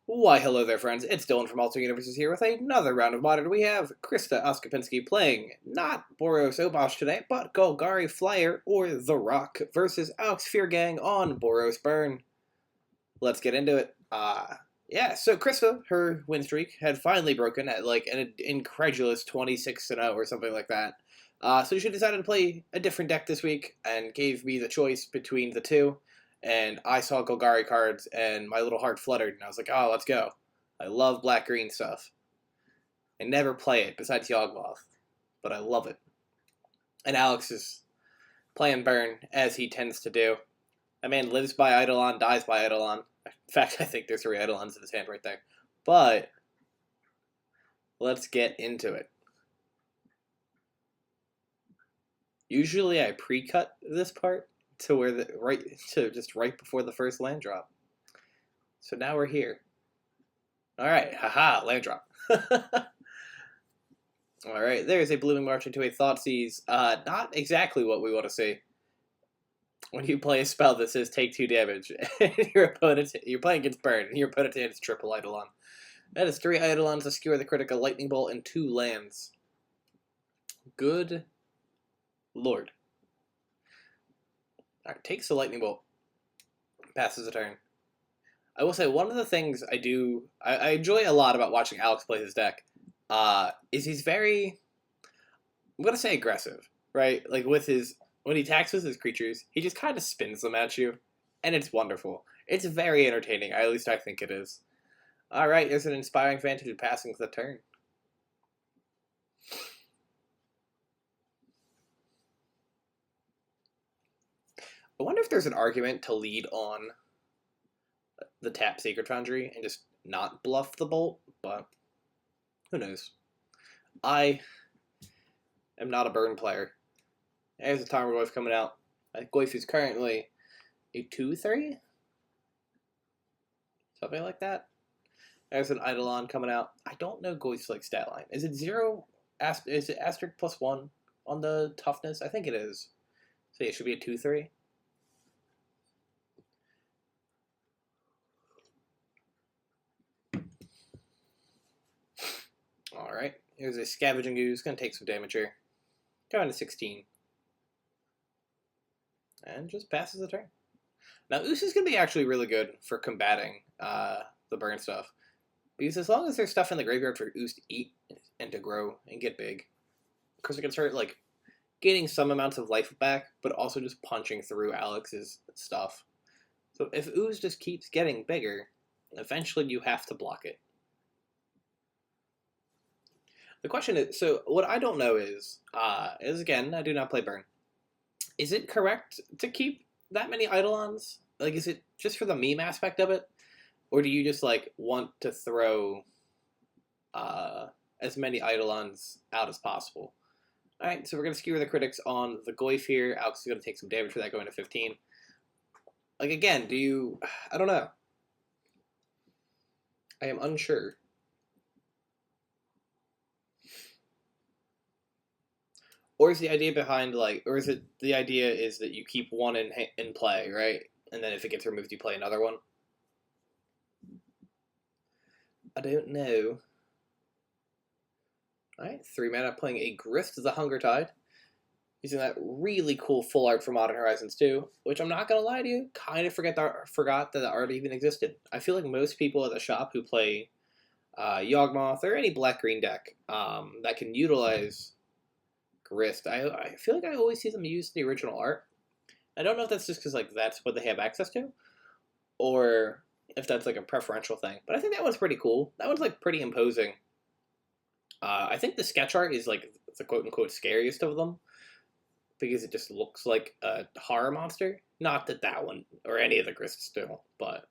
Why, hello there, friends. It's Dylan from AlternateUniverses here with another round of Modern. We have Krista Oskopinski playing not Boros Obosh today, but Golgari Flyer or The Rock versus Alex Feargang on Boros Burn. Let's get into it. So Krista, her win streak had finally broken at like an incredulous 26-0 or something like that. So she decided to play a different deck this week and gave me the choice between the two. And I saw Golgari cards, and my little heart fluttered, and I was like, oh, let's go. I love black-green stuff. I never play it, besides Yawgmoth, but I love it. And Alex is playing Burn, as he tends to do. That man lives by Eidolon, dies by Eidolon. In fact, I think there's 3 Eidolons in his hand right there. But, let's get into it. Usually I pre-cut this part to where just right before the first land drop. So now we're here. Alright, haha, land drop. Alright, there's a Blooming March into a Thoughtseize. Not exactly what we want to see. When you play a spell that says take 2 damage, and you're playing against Burn, and your opponent's hand is triple Eidolon. That is 3 Eidolons to skewer the critical Lightning Bolt and 2 lands. Good lord. Alright, takes the Lightning Bolt. Passes a turn. I will say, one of the things I enjoy a lot about watching Alex play his deck, is he's very, I'm going to say aggressive, right? Like when he attacks with his creatures, he just kind of spins them at you, and it's wonderful. It's very entertaining, at least I think it is. Alright, there's an Inspiring Vantage of passing the turn. I wonder if there's an argument to lead on the tap Sacred Foundry and just not bluff the bolt, but who knows. I am not a Burn player. There's a Tarmogoyf coming out. Goyf is currently a 2-3? Something like that. There's an Eidolon coming out. I don't know Goyf's like stat line. Is it 0? Is it asterisk +1 on the toughness? I think it is. So yeah, it should be a 2-3. Alright, here's a Scavenging Ooze, gonna take some damage here. Going to 16. And just passes the turn. Now, Ooze is gonna be actually really good for combating the Burn stuff. Because as long as there's stuff in the graveyard for Ooze to eat and to grow and get big, of course it can start, like, gaining some amounts of life back, but also just punching through Alex's stuff. So if Ooze just keeps getting bigger, eventually you have to block it. The question is, so what I don't know is again, I do not play Burn. Is it correct to keep that many Eidolons? Like, is it just for the meme aspect of it? Or do you just, like, want to throw as many Eidolons out as possible? Alright, so we're going to skewer the critics on the Goyf here. Alex is going to take some damage for that, going to 15. Like, again, I don't know. I am unsure. Or is the idea behind, like, or is it the idea is that you keep one in play, right? And then if it gets removed, you play another one? I don't know. Alright, 3 mana playing a Grist of the Hunger Tide. Using that really cool full art for Modern Horizons 2, which I'm not going to lie to you, kind of forgot that the art even existed. I feel like most people at the shop who play Yawgmoth or any black-green deck that can utilize Grist, I feel like I always see them use the original art. I don't know if that's just because like that's what they have access to, or if that's like a preferential thing. But I think that one's pretty cool. That one's like pretty imposing. I think the sketch art is like the quote-unquote scariest of them, because it just looks like a horror monster. Not that that one, or any of the Grists do, but...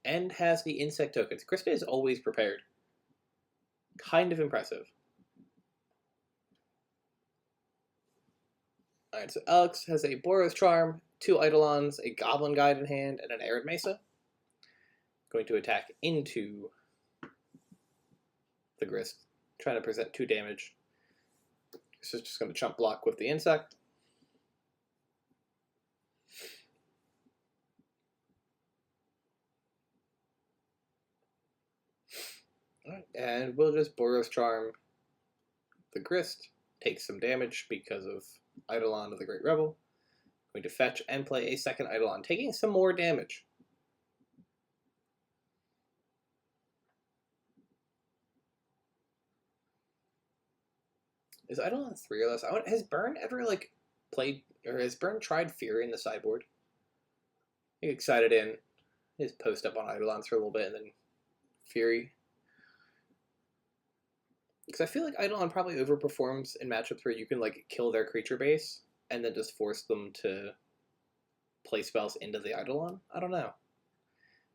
And has the insect tokens. Krista is always prepared. Kind of impressive. Alright, so Alex has a Boros Charm, 2 Eidolons, a Goblin Guide in hand, and an Arid Mesa. Going to attack into the Grist. Trying to present 2 damage. This is just going to chump block with the insect. And we'll just Boros Charm the Grist, take some damage because of Eidolon of the Great Rebel. Going to fetch and play a second Eidolon, taking some more damage. Is Eidolon 3 or less? Has Burn ever, like, played, or has Burn tried Fury in the sideboard? He excited in his post up on Eidolons for a little bit, and then Fury. Because I feel like Eidolon probably overperforms in matchups where you can, like, kill their creature base, and then just force them to play spells into the Eidolon. I don't know.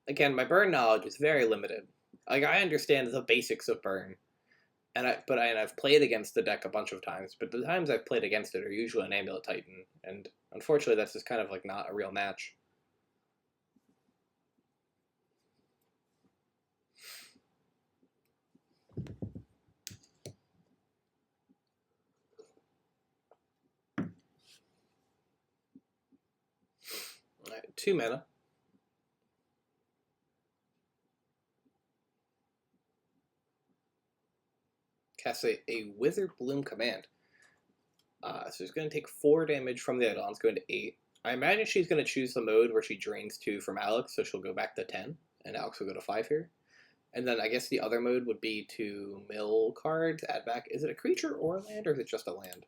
Again, my Burn knowledge is very limited. Like, I understand the basics of Burn, and I've played against the deck a bunch of times, but the times I've played against it are usually an Amulet Titan, and unfortunately that's just kind of like not a real match. Alright, 2 mana. Cast a Wither Bloom command. So it's going to take 4 damage from the Eidolon. It's going to 8. I imagine she's going to choose the mode where she drains 2 from Alex, so she'll go back to 10, and Alex will go to 5 here. And then I guess the other mode would be to mill cards, add back. Is it a creature or a land, or is it just a land?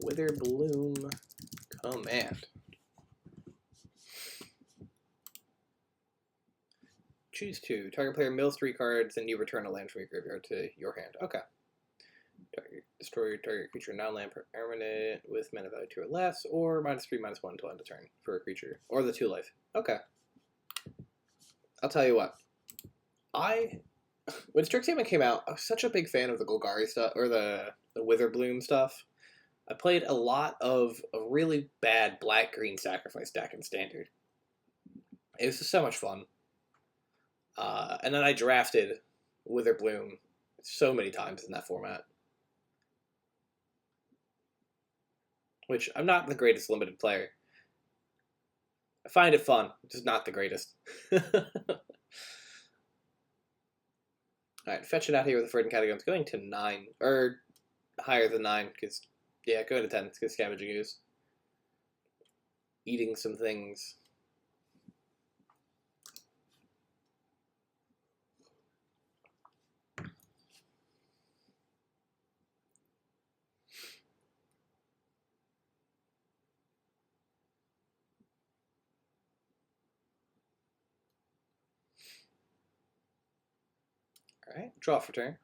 Wither Bloom command. Choose 2. Target player mills 3 cards, and you return a land from your graveyard to your hand. Okay. Destroy target creature non-land permanent with mana value 2 or less, or -3/-1 until end of turn for a creature. Or the 2 life. Okay. I'll tell you what. When Strixhaven came out, I was such a big fan of the Golgari stuff, or the Witherbloom stuff. I played a lot of a really bad black-green sacrifice deck in Standard. It was just so much fun. And then I drafted Witherbloom so many times in that format. Which, I'm not the greatest limited player. I find it fun, just not the greatest. Alright, fetch it out here with the Verdant Catacombs, going to 9, or higher than 9, because, yeah, going to 10, it's because Scavenging Ooze. Eating some things. Alright, draw for turn.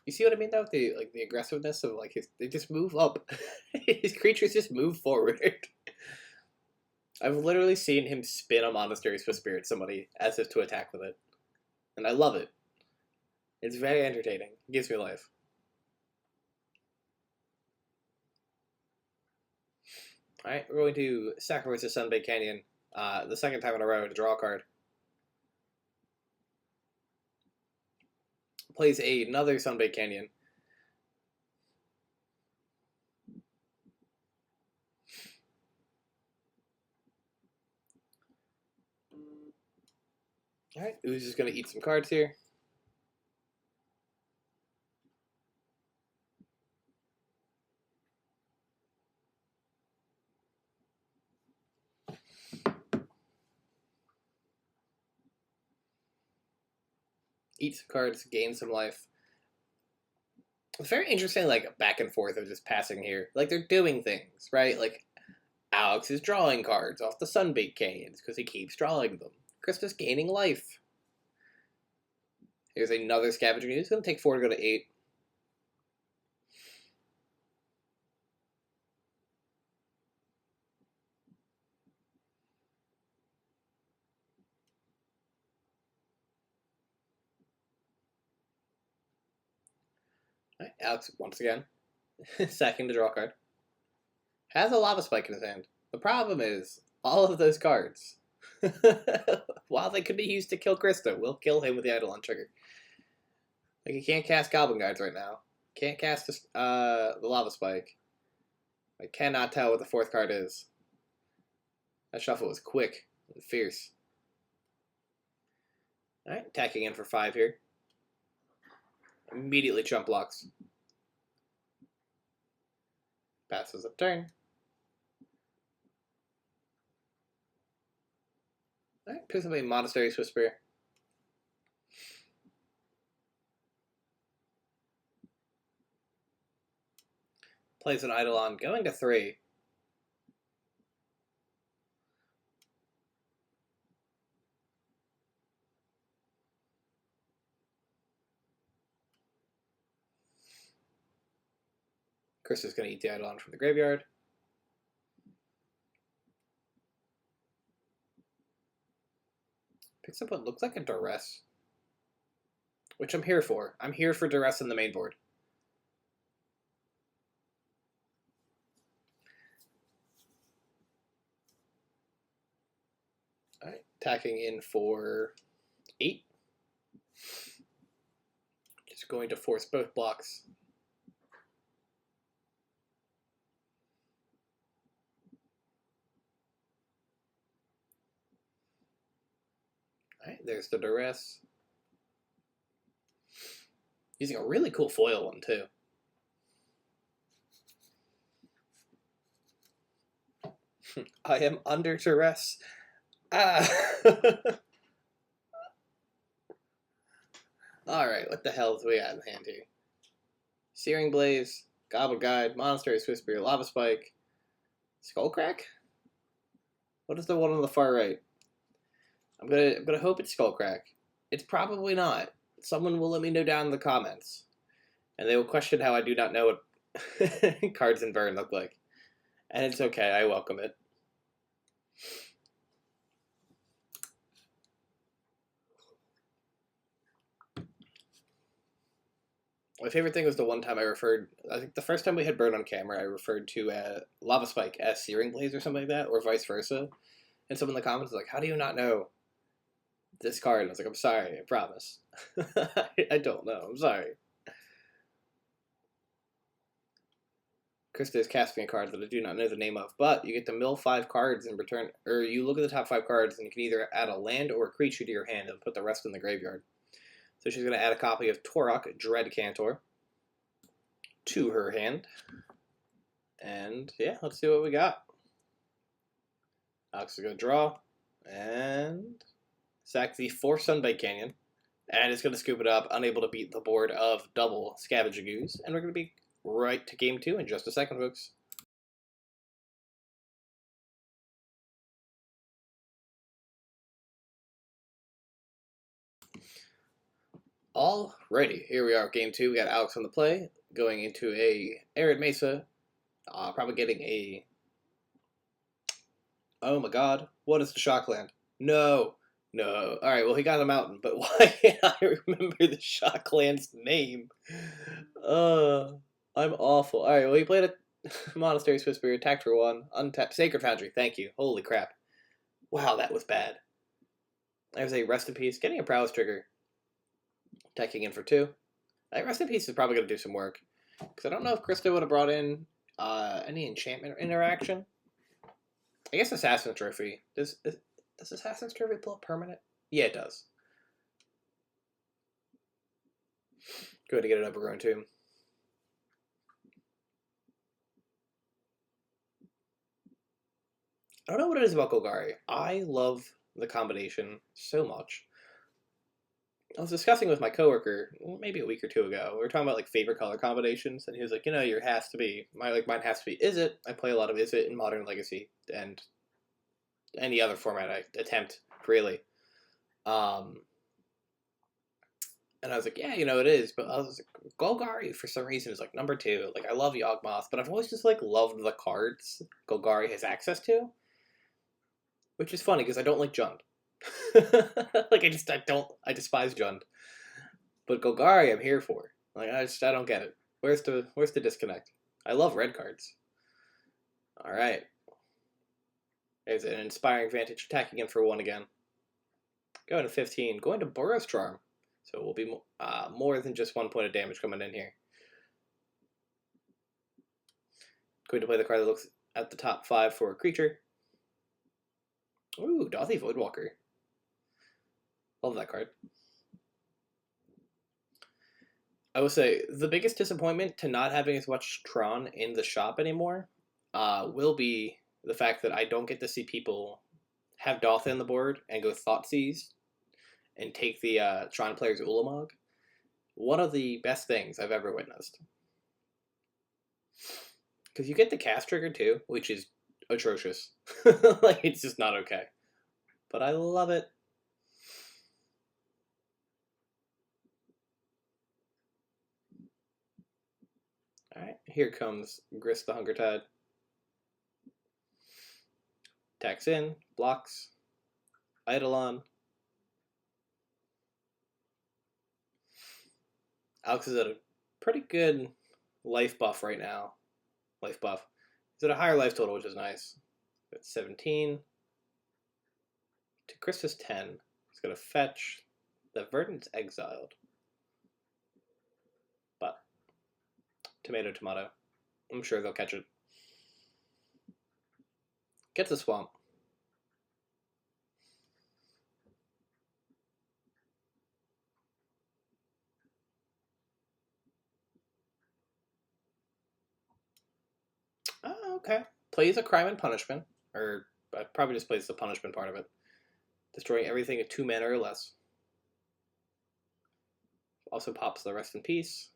You see what I mean though? The aggressiveness of they just move up. His creatures just move forward. I've literally seen him spin a Monastery Swift Spirit somebody as if to attack with it. And I love it. It's very entertaining. It gives me life. Alright, we're going to sacrifice a Sunbaked Canyon the second time in a row to draw a card. Plays another Sunbaked Canyon. Alright, Ooze is going to eat some cards here. Eat some cards, gain some life. It's very interesting, back and forth of just passing here. They're doing things, right? Alex is drawing cards off the Sunbaked Canyons because he keeps drawing them. Krista's gaining life. Here's another Scavenging Ooze. It's going to take 4 to go to 8. Right, Alex, once again, sacking to draw a card. Has a Lava Spike in his hand. The problem is, all of those cards, while they could be used to kill Krista, will kill him with the Eidolon trigger. He can't cast Goblin Guides right now. Can't cast the Lava Spike. I cannot tell what the 4th card is. That shuffle was quick and fierce. Alright, attacking in for 5 here. Immediately chump blocks. Passes up turn. Alright, picks up a Monastery's Whisper. Plays an Eidolon, going to 3. Chris is going to eat the Eidolon from the graveyard. Picks up what looks like a Duress, which I'm here for. I'm here for Duress in the main board. Alright, attacking in for 8. Just going to force both blocks. Alright, there's the Duress. Using a really cool foil one, too. I am under Duress. Ah! Alright, what the hell do we got in hand here? Searing Blaze, Gobble Guide, Monastery's Whisper, Lava Spike, Skullcrack? What is the one on the far right? I'm gonna hope it's Skullcrack. It's probably not. Someone will let me know down in the comments. And they will question how I do not know what cards in Burn look like. And it's okay, I welcome it. My favorite thing was the one time I think the first time we had Burn on camera, I referred to Lava Spike as Searing Blaze or something like that, or vice versa. And someone in the comments was like, how do you not know this card? And I was like, I'm sorry, I promise. I don't know, I'm sorry. Krista is casting a card that I do not know the name of, but you get to mill 5 cards in return, or you look at the top 5 cards and you can either add a land or a creature to your hand and put the rest in the graveyard. So she's going to add a copy of Torok Dread Cantor to her hand. And yeah, let's see what we got. Alex is going to draw and sack the 4 Sunbite Canyon. And it's going to scoop it up, unable to beat the board of double Scavenging Ooze. And we're going to be right to game 2 in just a second, folks. Alrighty, here we are, game 2. We got Alex on the play, going into a Arid Mesa, probably getting a... Oh my god, what is the Shockland? No, no. Alright, well he got a mountain, but why can't I remember the Shockland's name? I'm awful. Alright, well he played a Monastery's Whisper, attacked for 1, untapped Sacred Foundry, thank you. Holy crap. Wow, that was bad. There's a Rest in Peace, getting a Prowess trigger. Attacking in for 2. That Rest in Peace is probably going to do some work. Because I don't know if Krista would have brought in any enchantment interaction. I guess Assassin's Trophy. Does Assassin's Trophy pull up permanent? Yeah, it does. Good to get an Overgrown Tomb. I don't know what it is about Golgari. I love the combination so much. I was discussing with my coworker maybe a week or 2 ago. We were talking about like favorite color combinations, and he was like, you know, your has to be mine has to be Izzet. I play a lot of Izzet in Modern Legacy and any other format I attempt really. And I was like, yeah, you know it is, but I was like, Golgari for some reason is like number 2. Like I love Yawgmoth, but I've always just like loved the cards Golgari has access to, which is funny because I don't like Jund. Like I despise Jund. But Golgari I'm here for. Like I don't get it. Where's the disconnect? I love red cards. Alright. There's an Inspiring Vantage, attacking in for 1 again. Going to 15, going to Boros Charm. So it will be more than just 1 point of damage coming in here. Going to play the card that looks at the top 5 for a creature. Ooh, Dothy Voidwalker. Love that card. I will say, the biggest disappointment to not having as much Tron in the shop anymore will be the fact that I don't get to see people have Dotha on the board and go Thoughtseize and take the Tron player's Ulamog. One of the best things I've ever witnessed. Because you get the cast trigger too, which is atrocious. Like, it's just not okay. But I love it. Alright, here comes Grist the Hunger Tide. Attacks in, blocks, Eidolon. Alex is at a pretty good life buff right now. Life buff. He's at a higher life total, which is nice. It's 17. To Krista's 10. He's going to fetch. The Verdant's exiled. But, tomato, tomato. I'm sure they'll catch it. Get the swamp. Oh, okay. Plays a crime and punishment. Or, probably just plays the punishment part of it. Destroying everything at 2 mana or less. Also pops the Rest in Peace.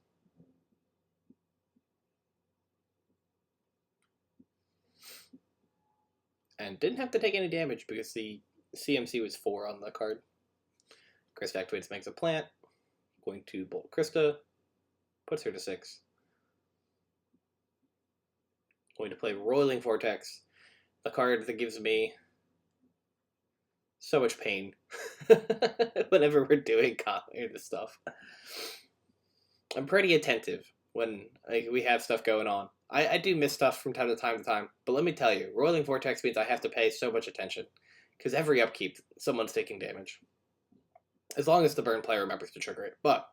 And didn't have to take any damage because the CMC was 4 on the card. Krista activates, makes a plant. Going to Bolt Krista. Puts her to 6. Going to play Roiling Vortex. The card that gives me so much pain whenever we're doing this stuff. I'm pretty attentive when we have stuff going on. I do miss stuff from time to time, but let me tell you, Roiling Vortex means I have to pay so much attention, because every upkeep, someone's taking damage. As long as the burn player remembers to trigger it, but...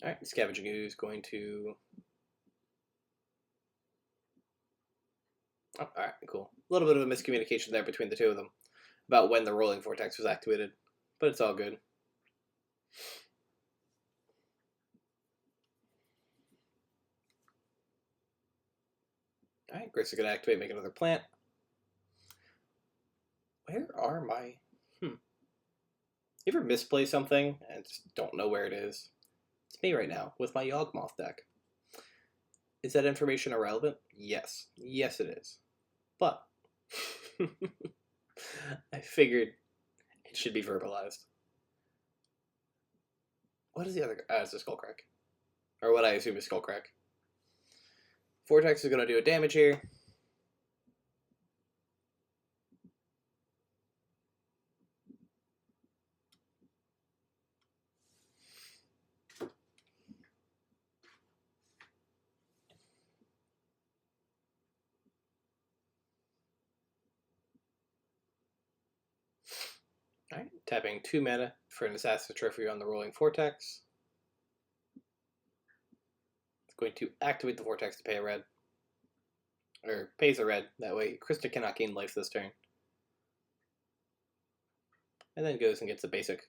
Alright, Scavenging Ooze going to... Oh, alright, cool. A little bit of a miscommunication there between the two of them about when the Rolling Vortex was activated, but it's all good. Alright, Grist's gonna activate, make another plant. Where are my... You ever misplay something and just don't know where it is? It's me right now, with my Yawgmoth deck. Is that information irrelevant? Yes. Yes, it is. But... I figured it should be verbalized. What is the other... it's a Skullcrack. Or what I assume is Skullcrack. Vortex is going to do a damage here. Alright, tapping 2 mana for an Assassin's Trophy on the Rolling Vortex. It's going to activate the Vortex to pay a red. Or pays a red, that way Krista cannot gain life this turn. And then goes and gets a basic.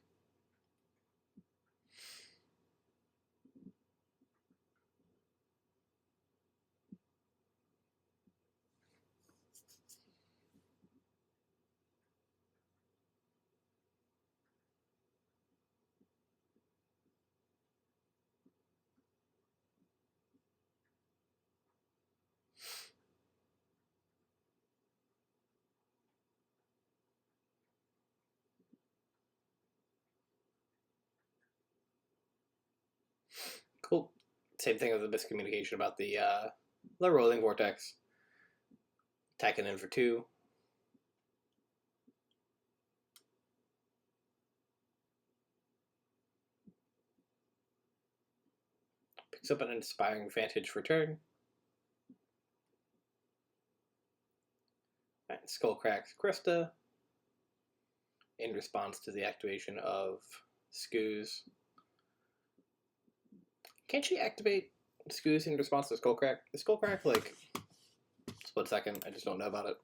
Cool. Same thing with the miscommunication about the Rolling Vortex. Attacking in for 2. Picks up an Inspiring Vantage for turn. Right, Skull cracks Krista. in response to the activation of Skoos. Can't she activate Skoos in response to Skullcrack? Is Skullcrack like split second? I just don't know about it.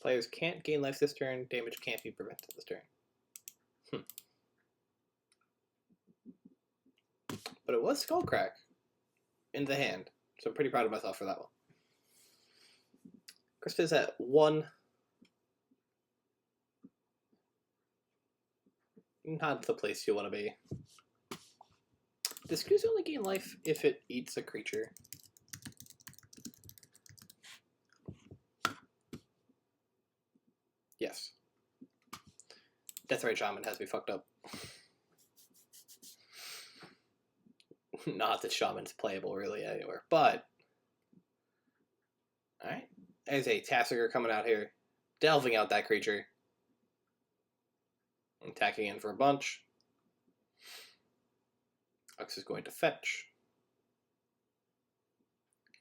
Players can't gain life this turn. Damage can't be prevented this turn. But it was Skullcrack in the hand, so I'm pretty proud of myself for that one. Krista's at 1. Not the place you want to be. Does Skoos only gain life if it eats a creature? Yes. Deathrite Shaman has me fucked up. Not that Shaman's playable really anywhere, but... Alright. There's a Tassiger coming out here, delving out that creature. Attacking in for a bunch. Ux is going to fetch.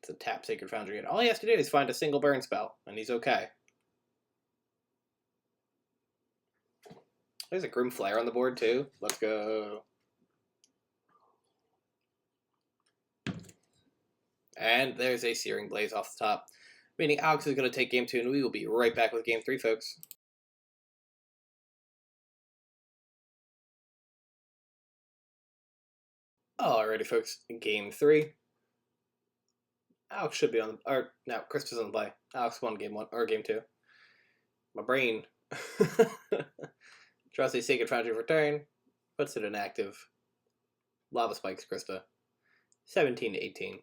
It's a tap Sacred Foundry, and all he has to do is find a single burn spell, and he's okay. There's a Grim Flare on the board, too. Let's go. And there's a Searing Blaze off the top, meaning Alex is going to take Game 2, and we will be right back with Game 3, folks. Alrighty, folks. Game 3. Alex should be on the... Or, no, Krista's on the play. Alex won Game 1, or Game 2. My brain. Draws a Sacred Foundry for turn. Puts it inactive. Lava Spikes Krista. 17 to 18.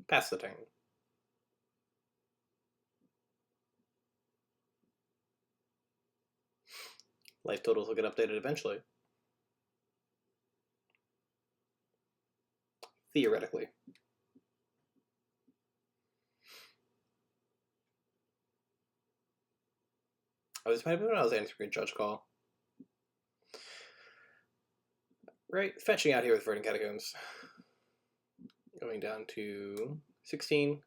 Pass the turn. Life totals will get updated eventually. Theoretically. Oh, this might be when I was answering a judge call. Right, fetching out here with Verdant Catacombs. Going down to 16.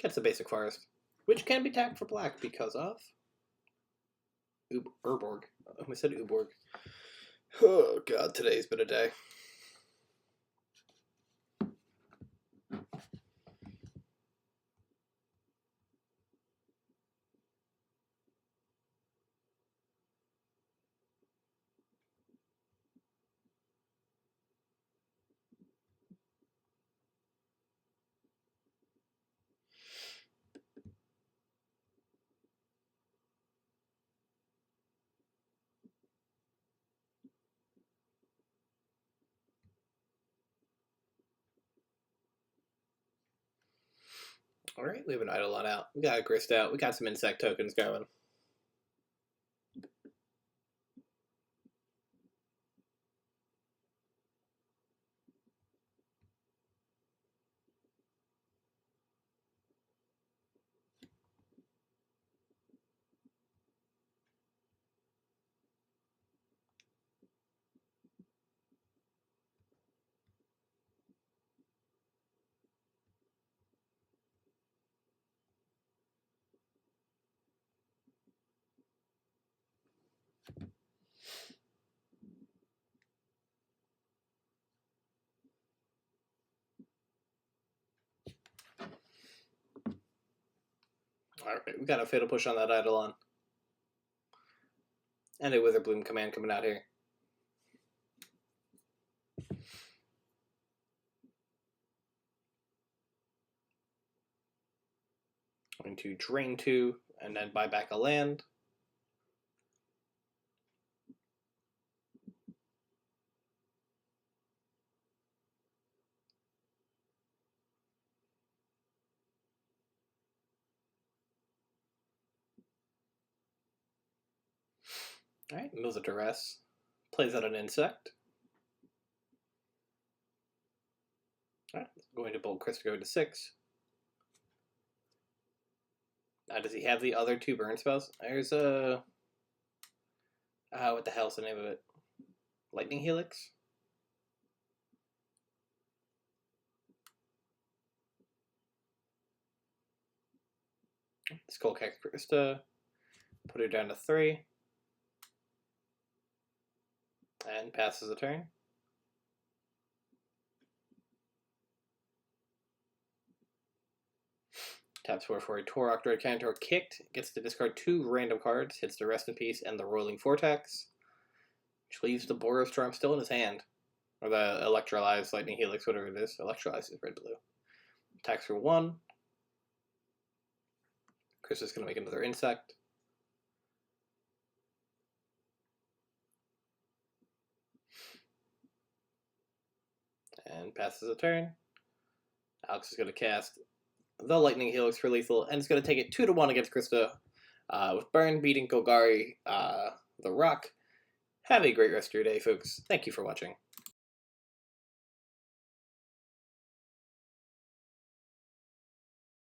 Gets the basic forest, which can be tapped for black because of Urborg. I said Uborg. Oh god, today's been a day. Alright, we have an Eidolon out. We got a Grist out. We got some insect tokens going. Alright, we got a Fatal Push on that Eidolon. And a Witherbloom command coming out here. Going to drain 2 and then buy back a land. Alright, moves a Duress. Plays out an insect. Alright, going to Bold Chris to go to 6. Now, does he have the other 2 burn spells? There's a What the hell's the name of it? Lightning Helix? Skull Krista. Put her down to 3. And passes the turn. Taps for a Torok Dread Cantor kicked. Gets to discard 2 random cards. Hits the Rest in Peace and the Rolling Vortex. Which leaves the Boros Charm still in his hand. Or the Electrolyzed Lightning Helix, whatever it is. Electrolyzed is red-blue. Attacks for 1. Chris is going to make another Insect. And passes a turn. Alex is going to cast the Lightning Helix for lethal, and it's going to take it 2-1 against Krista, with Burn beating Golgari, the Rock. Have a great rest of your day, folks. Thank you for watching.